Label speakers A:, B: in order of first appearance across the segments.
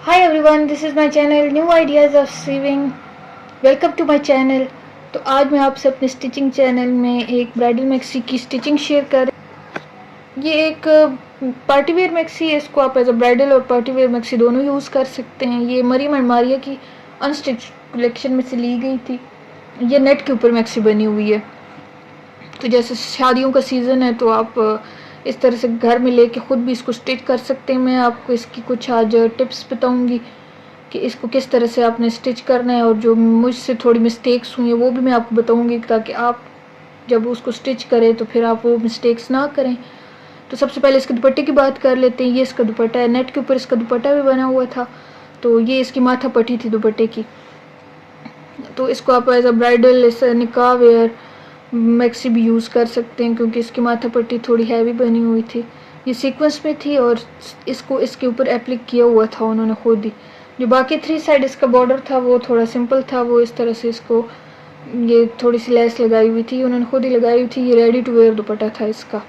A: Hi everyone, this is my channel New Ideas of Sewing. Welcome to my channel. तो आज मैं आपसे अपने स्टिचिंग चैनल में एक ब्राइडल मैक्सी की स्टिचिंग शेयर कर रही हूँ। ये एक पार्टी वेयर मैक्सी है। इसको आप एज अ ब्राइडल और पार्टी वेयर मैक्सी दोनों यूज़ कर सकते हैं। ये मरियम एंड मारिया की अनस्टिच कलेक्शन में से ली गई थी। ये नेट के ऊपर मैक्सी बनी हुई है। तो जैसे शादियों का सीज़न है तो आप इस तरह से घर में लेके ख़ुद भी इसको स्टिच कर सकते हैं। मैं आपको इसकी कुछ आज टिप्स बताऊंगी कि इसको किस तरह से आपने स्टिच करना है, और जो मुझसे थोड़ी मिस्टेक्स हुई हैं वो भी मैं आपको बताऊंगी, ताकि आप जब उसको स्टिच करें तो फिर आप वो मिस्टेक्स ना करें। तो सबसे पहले इसके दुपट्टे की बात कर लेते हैं। ये इसका दुपट्टा है, नेट के ऊपर इसका दुपट्टा भी बना हुआ था। तो ये इसकी माथा पट्टी थी दुपट्टे की। तो इसको आप एज अ ब्राइडल निकाह वेयर मैक्सी भी यूज़ कर सकते हैं, क्योंकि इसकी माथा पट्टी थोड़ी हैवी बनी हुई थी। ये सीक्वेंस में थी और इसको इसके ऊपर एप्लिक किया हुआ था उन्होंने खुद ही। जो बाकी 3 साइड इसका बॉर्डर था वो थोड़ा सिंपल था। वो इस तरह से इसको ये थोड़ी सी लेस लगाई हुई थी, उन्होंने खुद ही लगाई हुई थी। ये रेडी टू वेयर दुपट्टा था इसका,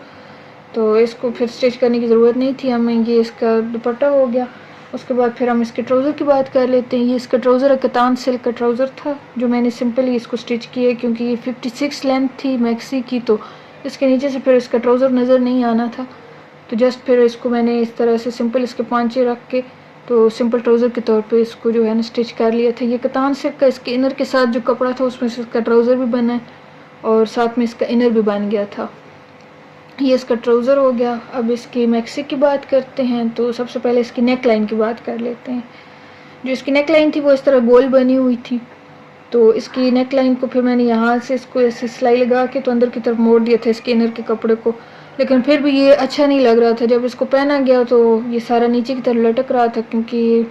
A: तो इसको फिर स्टिच करने की ज़रूरत नहीं थी हमें। ये इसका दुपट्टा हो गया। उसके बाद फिर हम इसके ट्राउज़र की बात कर लेते हैं। ये इसका ट्राउज़र कतान सिल्क का ट्राउज़र था, जो मैंने सिंपली इसको स्टिच किया है, क्योंकि ये 56 लेंथ थी मैक्सी की। तो इसके नीचे से फिर इसका ट्राउज़र नज़र नहीं आना था, तो जस्ट फिर इसको मैंने इस तरह से सिंपल इसके पांचे रख के तो सिंपल ट्राउज़र के तौर पे इसको जो है ना स्टिच कर लिया था। ये कतान सिल्क का इसके इनर के साथ जो कपड़ा था उसमें से इसका ट्राउज़र भी बना है और साथ में इसका इनर भी बन गया था। ये इसका ट्राउज़र हो गया। अब इसकी मैक्सी की बात करते हैं। तो सबसे पहले इसकी नेक लाइन की बात कर लेते हैं। जो इसकी नेक लाइन थी वो इस तरह गोल बनी हुई थी। तो इसकी नेक लाइन को फिर मैंने यहाँ से इसको ऐसे सिलाई लगा के तो अंदर की तरफ मोड़ दिया था इसके इनर के कपड़े को, लेकिन फिर भी ये अच्छा नहीं लग रहा था। जब इसको पहना गया तो ये सारा नीचे की तरफ लटक रहा था, क्योंकि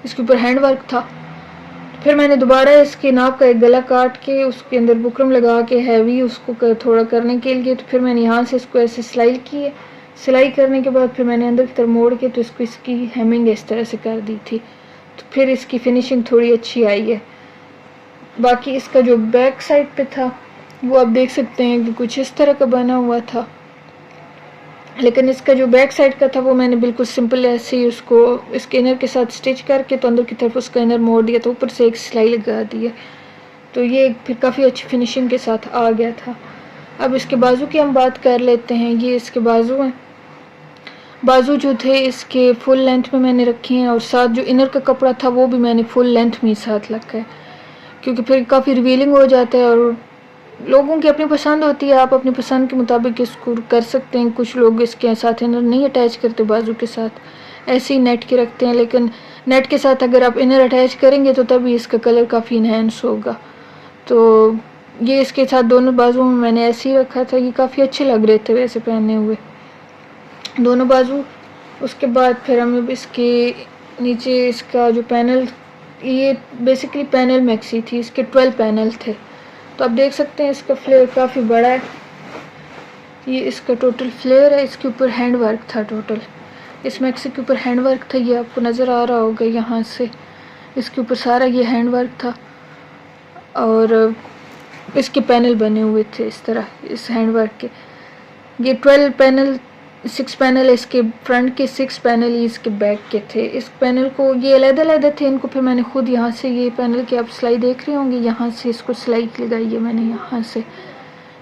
A: इसके ऊपर हैंड वर्क था। फिर मैंने दोबारा इसके नाप का एक गला काट के उसके अंदर बुकरम लगा के हैवी उसको थोड़ा करने के लिए, तो फिर मैंने यहाँ से इसको ऐसे सिलाई की है। सिलाई करने के बाद फिर मैंने अंदर की तरफ मोड़ के तो इसको इसकी हेमिंग इस तरह से कर दी थी। तो फिर इसकी फिनिशिंग थोड़ी अच्छी आई है। बाकी इसका जो बैक साइड पे था वो आप देख सकते हैं कि कुछ इस तरह का बना हुआ था, लेकिन इसका जो बैक साइड का था वो मैंने बिल्कुल सिंपल ऐसे ही उसको इसके इनर के साथ स्टिच करके तो अंदर की तरफ उसका इनर मोड़ दिया, तो ऊपर से एक सिलाई लगा दी है। तो ये फिर काफ़ी अच्छी फिनिशिंग के साथ आ गया था। अब इसके बाजू की हम बात कर लेते हैं। ये इसके बाजू हैं। बाजू जो थे इसके फुल लेंथ में मैंने रखे हैं, और साथ जो इनर का कपड़ा था वो भी मैंने फुल लेंथ में ही साथ रखा है, क्योंकि फिर काफ़ी रिवीलिंग हो जाता है और लोगों की अपनी पसंद होती है। आप अपनी पसंद के मुताबिक इसको कर सकते हैं। कुछ लोग इसके साथ इनर नहीं अटैच करते, बाजू के साथ ऐसे ही नेट के रखते हैं, लेकिन नेट के साथ अगर आप इनर अटैच करेंगे तो तभी इसका कलर काफ़ी इन्हेंस होगा। तो ये इसके साथ दोनों बाजू में मैंने ऐसे ही रखा था। ये काफ़ी अच्छे लग रहे थे वैसे पहने हुए दोनों बाजू। उसके बाद फिर हम इसके नीचे इसका जो पैनल, ये बेसिकली पैनल मैक्सी थी, इसके 12 पैनल थे। तो आप देख सकते हैं इसका फ्लेयर काफ़ी बड़ा है। ये इसका टोटल फ्लेयर है। इसके ऊपर हैंड वर्क था। टोटल इस मैक्सी के ऊपर हैंड वर्क था। ये आपको नज़र आ रहा होगा यहाँ से, इसके ऊपर सारा ये हैंड वर्क था, और इसके पैनल बने हुए थे इस तरह इस हैंड वर्क के। ये 12 पैनल, 6 पैनल इसके फ्रंट के, 6 पैनल इसके बैक के थे। इस पैनल को ये अलग-अलग थे, इनको फिर मैंने खुद यहाँ से ये पैनल की आप सिलाई देख रहे होंगे, यहाँ से इसको सिलाई लगाई है मैंने। यहाँ से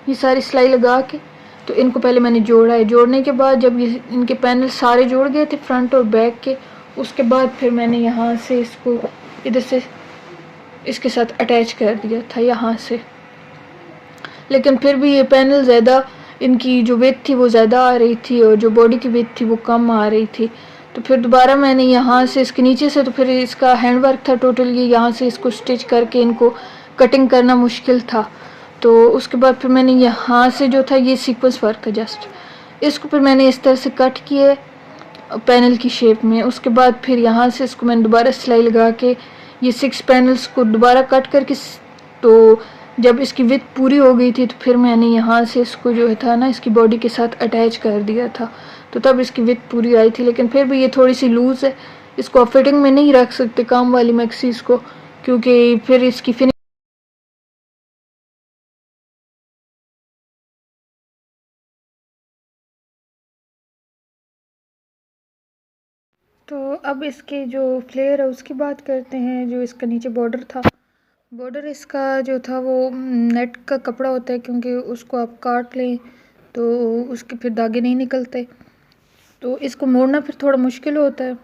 A: ये सारी सिलाई लगा के तो इनको पहले मैंने जोड़ा है। जोड़ने के बाद जब ये इनके पैनल सारे जोड़ गए थे फ्रंट और बैक के, उसके बाद फिर मैंने यहाँ से इसको इधर से इसके साथ अटैच कर दिया था यहाँ से। लेकिन फिर भी ये पैनल ज़्यादा, इनकी जो वेट थी वो ज़्यादा आ रही थी और जो बॉडी की वेट थी वो कम आ रही थी। तो फिर दोबारा मैंने यहाँ से इसके नीचे से, तो फिर इसका हैंड वर्क था टोटल, ये यहाँ से इसको स्टिच करके इनको कटिंग करना मुश्किल था। तो उसके बाद फिर मैंने यहाँ से जो था ये सीक्वेंस वर्क था जस्ट, इसको फिर मैंने इस तरह से कट किए पैनल की शेप में। उसके बाद फिर यहाँ से इसको मैंने दोबारा सिलाई लगा के ये 6 पैनल्स को दोबारा कट करके, तो जब इसकी विड्थ पूरी हो गई थी तो फिर मैंने यहाँ से इसको जो था ना इसकी बॉडी के साथ अटैच कर दिया था, तो तब इसकी विड्थ पूरी आई थी। लेकिन फिर भी ये थोड़ी सी लूज़ है, इसको आप फिटिंग में नहीं रख सकते काम वाली मैक्सीज को, क्योंकि फिर इसकी फिनिश। तो अब इसके जो फ्लेयर है उसकी बात करते हैं। जो इसका नीचे बॉर्डर था, बॉर्डर इसका जो था वो नेट का कपड़ा होता है, क्योंकि उसको आप काट लें तो उसके फिर धागे नहीं निकलते, तो इसको मोड़ना फिर थोड़ा मुश्किल होता है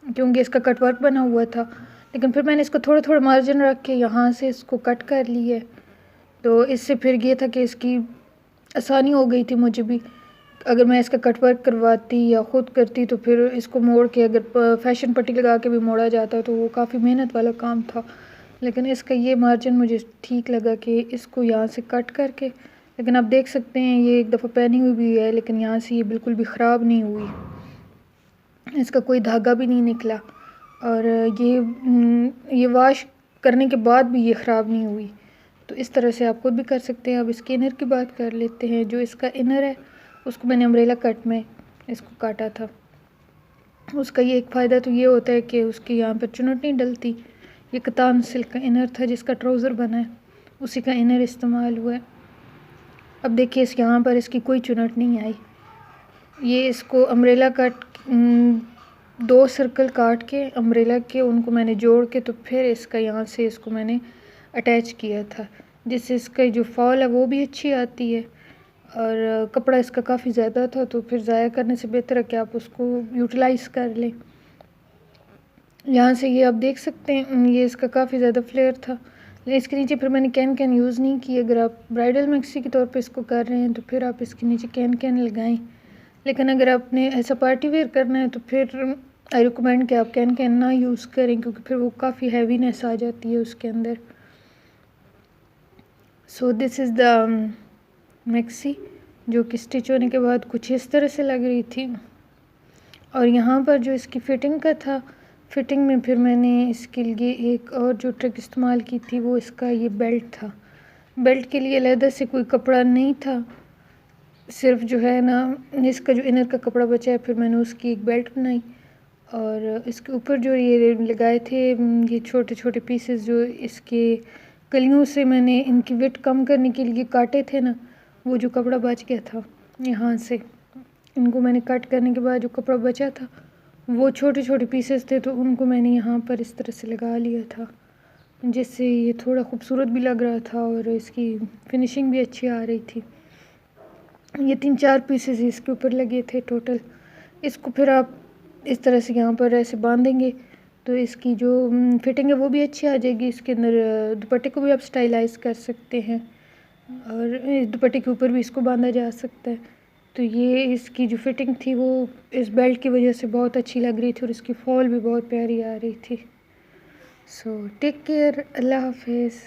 A: क्योंकि इसका कटवर्क बना हुआ था। लेकिन फिर मैंने इसको थोड़ा थोड़ा मार्जिन रख के यहाँ से इसको कट कर ली है, तो इससे फिर ये था कि इसकी आसानी हो गई थी मुझे भी। अगर मैं इसका कटवर्क करवाती या ख़ुद करती तो फिर इसको मोड़ के अगर फैशन पट्टी लगा के भी मोड़ा जाता तो वो काफ़ी मेहनत वाला काम था। लेकिन इसका ये मार्जिन मुझे ठीक लगा कि इसको यहाँ से कट करके, लेकिन आप देख सकते हैं ये एक दफ़ा पहनी हुई भी है लेकिन यहाँ से ये बिल्कुल भी ख़राब नहीं हुई, इसका कोई धागा भी नहीं निकला, और ये वॉश करने के बाद भी ये ख़राब नहीं हुई। तो इस तरह से आप खुद भी कर सकते हैं। अब इसके इनर की बात कर लेते हैं। जो इसका इनर है उसको मैंने अम्ब्रेला कट में इसको काटा था। उसका ये एक फ़ायदा तो ये होता है कि उसकी यहाँ पर चुनट नहीं डलती। ये कतान सिल्क का इनर था जिसका ट्राउज़र बना है, उसी का इनर इस्तेमाल हुआ है। अब देखिए इस यहाँ पर इसकी कोई चुनट नहीं आई। ये इसको अम्ब्रेला कट 2 सर्कल काट के अम्ब्रेला के उनको मैंने जोड़ के तो फिर इसका यहाँ से इसको मैंने अटैच किया था, जिससे इसका जो फॉल है वो भी अच्छी आती है। और कपड़ा इसका काफ़ी ज़्यादा था तो फिर ज़ाया करने से बेहतर है कि आप उसको यूटिलाइज़ कर लें। यहाँ से ये आप देख सकते हैं ये इसका काफ़ी ज़्यादा फ्लेयर था, लेकिन इसके नीचे फिर मैंने कैन यूज़ नहीं की। अगर आप ब्राइडल मैक्सी के तौर पे इसको कर रहे हैं तो फिर आप इसके नीचे कैन लगाएं, लेकिन अगर आपने ऐसा पार्टी वेयर करना है तो फिर आई रिकमेंड कि आप कैन ना यूज़ करें, क्योंकि फिर वो काफ़ी हैवीनेस आ जाती है उसके अंदर। So this is the maxi, जो कि स्टिच होने के बाद कुछ इस तरह से लग रही थी। और यहाँ पर जो इसकी फ़िटिंग का था, फ़िटिंग में फिर मैंने इसके लिए एक और जो ट्रिक इस्तेमाल की थी वो इसका ये बेल्ट था। बेल्ट के लिए अलग से कोई कपड़ा नहीं था, सिर्फ जो है ना इसका जो इनर का कपड़ा बचा है फिर मैंने उसकी एक बेल्ट बनाई। और इसके ऊपर जो ये लगाए थे ये छोटे छोटे पीसेस, जो इसके कलियों से मैंने इनकी वेट कम करने के लिए काटे थे ना, वो जो कपड़ा बच गया था यहाँ से, इनको मैंने कट करने के बाद जो कपड़ा बचा था वो छोटे छोटे पीसेस थे, तो उनको मैंने यहाँ पर इस तरह से लगा लिया था, जिससे ये थोड़ा खूबसूरत भी लग रहा था और इसकी फिनिशिंग भी अच्छी आ रही थी। ये 3-4 पीसेस इसके ऊपर लगे थे टोटल। इसको फिर आप इस तरह से यहाँ पर ऐसे बांधेंगे तो इसकी जो फिटिंग है वो भी अच्छी आ जाएगी। इसके अंदर दुपट्टे को भी आप स्टाइलाइज़ कर सकते हैं और इस दुपट्टे के ऊपर भी इसको बांधा जा सकता है। तो ये इसकी जो फिटिंग थी वो इस बेल्ट की वजह से बहुत अच्छी लग रही थी और इसकी फॉल भी बहुत प्यारी आ रही थी। सो टेक केयर, अल्लाह हाफिज़।